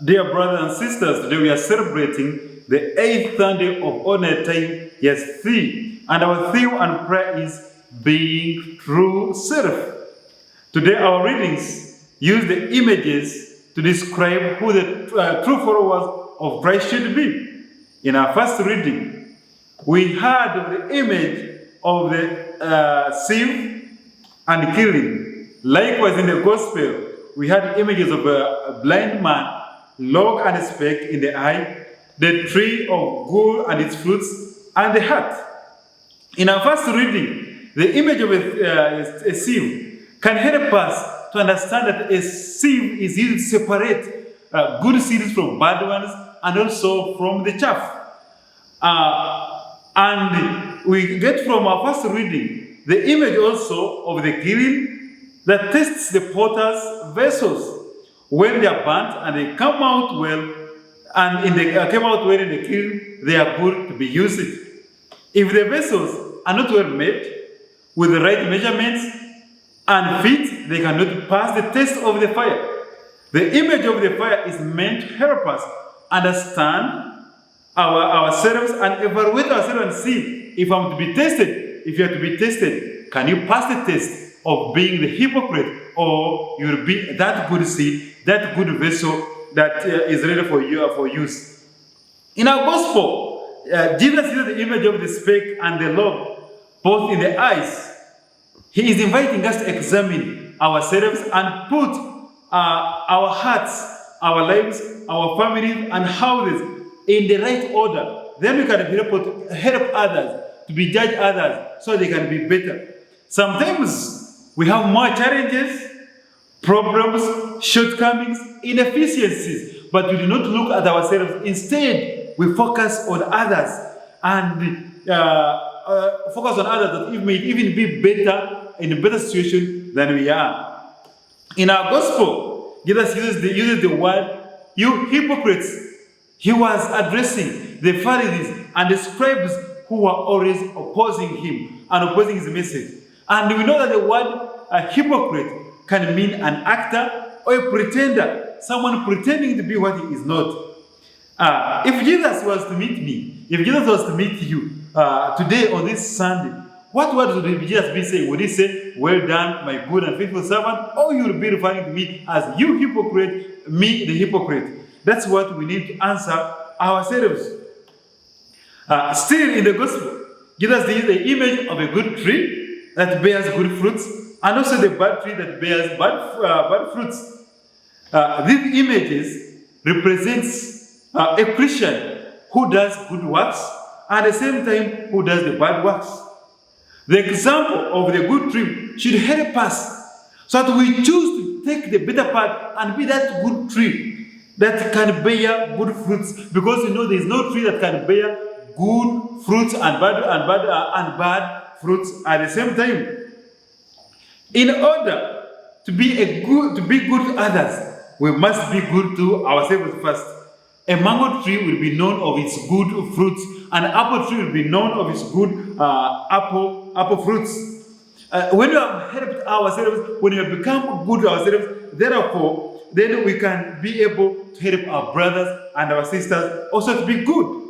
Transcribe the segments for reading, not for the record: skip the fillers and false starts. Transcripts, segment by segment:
Dear brothers and sisters, today we are celebrating the 8th Sunday of Ordinary Time, yes, 3. And our theme and prayer is being true self. Today our readings use the images to describe who the true followers of Christ should be. In our first reading, we had the image of the sieve and killing. Likewise, in the Gospel, we had images of a blind man, log and a speck in the eye, the tree of good and its fruits, and the heart. In our first reading, the image of a sieve can help us to understand that a sieve is used to separate good seeds from bad ones and also from the chaff. And we get from our first reading the image also of the killing that tests the potter's vessels. When they are burnt and they come out well, and came out well in the kiln, they are good to be used. If the vessels are not well made, with the right measurements and fit, they cannot pass the test of the fire. The image of the fire is meant to help us understand ourselves and evaluate ourselves and see if I'm to be tested. If you are to be tested, can you pass the test of being the hypocrite, or you will be that good seed, that good vessel that is ready for you for use? In our gospel, Jesus uses the image of the speck and the log, both in the eyes. He is inviting us to examine ourselves and put our hearts, our lives, our families, and houses in the right order. Then we can help others to be judge others so they can be better. Sometimes we have more challenges, problems, shortcomings, inefficiencies, but we do not look at ourselves. Instead, we focus on others and focus on others that it may even be better, in a better situation than we are. In our gospel, Jesus uses the word, you hypocrites. He was addressing the Pharisees and the scribes who were always opposing him and opposing his message. And we know that the word hypocrite can mean an actor or a pretender, someone pretending to be what he is not. If Jesus was to meet me, if Jesus was to meet you today on this Sunday, what word would Jesus be saying? Would he say, well done, my good and faithful servant? Or you would be referring to me as you hypocrite, me the hypocrite? That's what we need to answer ourselves. Still in the gospel, Jesus used the image of a good tree that bears good fruits, and also the bad tree that bears bad fruits. These images represents a Christian who does good works, and at the same time who does the bad works. The example of the good tree should help us so that we choose to take the better part and be that good tree that can bear good fruits, because you know there is no tree that can bear good fruits and bad fruits at the same time. In order to be good to others, we must be good to ourselves first. A mango tree will be known of its good fruits, and an apple tree will be known of its good apple fruits. When we have helped ourselves, when we have become good to ourselves, therefore, then we can be able to help our brothers and our sisters also to be good.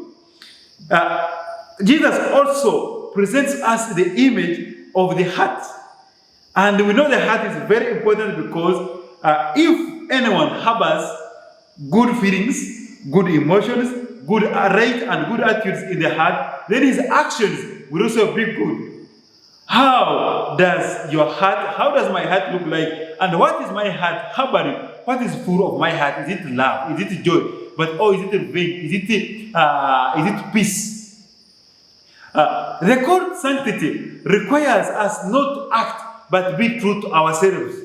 Jesus also presents us the image of the heart. And we know the heart is very important because if anyone harbors good feelings, good emotions, good right and good attitudes in the heart, then his actions will also be good. How does my heart look like? And what is my heart harboring? What is full of my heart? Is it love? Is it joy? Is it vain? Is it peace? The call to sanctity requires us not to act but be true to ourselves.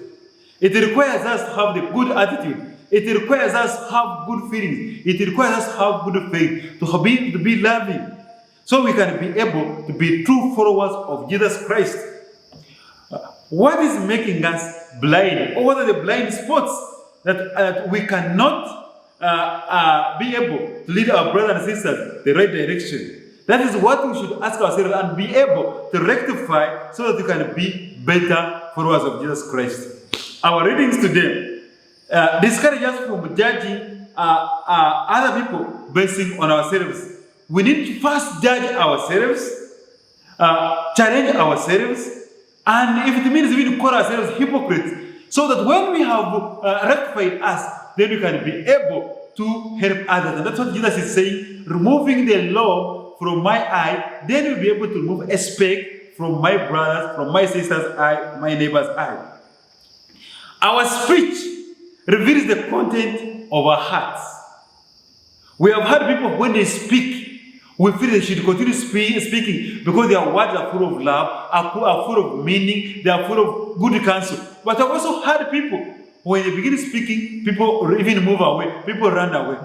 It requires us to have the good attitude. It requires us to have good feelings. It requires us to have good faith, to be loving, so we can be able to be true followers of Jesus Christ. What is making us blind? Or what are the blind spots that we cannot be able to lead our brothers and sisters the right direction? That is what we should ask ourselves and be able to rectify so that we can be better followers of Jesus Christ. Our readings today discourage us from judging other people basing on ourselves. We need to first judge ourselves, challenge ourselves, and if it means we call ourselves hypocrites, so that when we have rectified us, then we can be able to help others. And that's what Jesus is saying, removing the log from my eye, then we'll be able to remove a speck from my brother's, from my sister's eye, my neighbor's eye. Our speech reveals the content of our hearts. We have heard people when they speak, we feel they should continue speaking because their words are full of love, are full of meaning, they are full of good counsel. But I've also heard people, when they begin speaking, people even move away, people run away.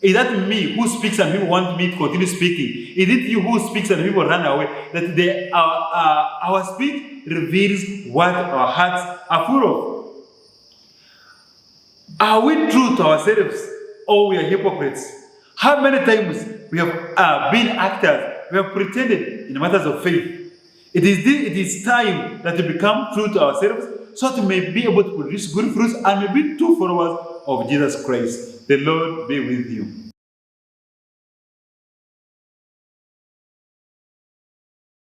Is that me who speaks and people want me to continue speaking? Is it you who speaks and people run away? That our speech reveals what our hearts are full of. Are we true to ourselves or we are hypocrites? How many times we have been actors, we have pretended in matters of faith? It is time that we become true to ourselves so that we may be able to produce good fruits and may be true followers of Jesus Christ. The Lord be with you.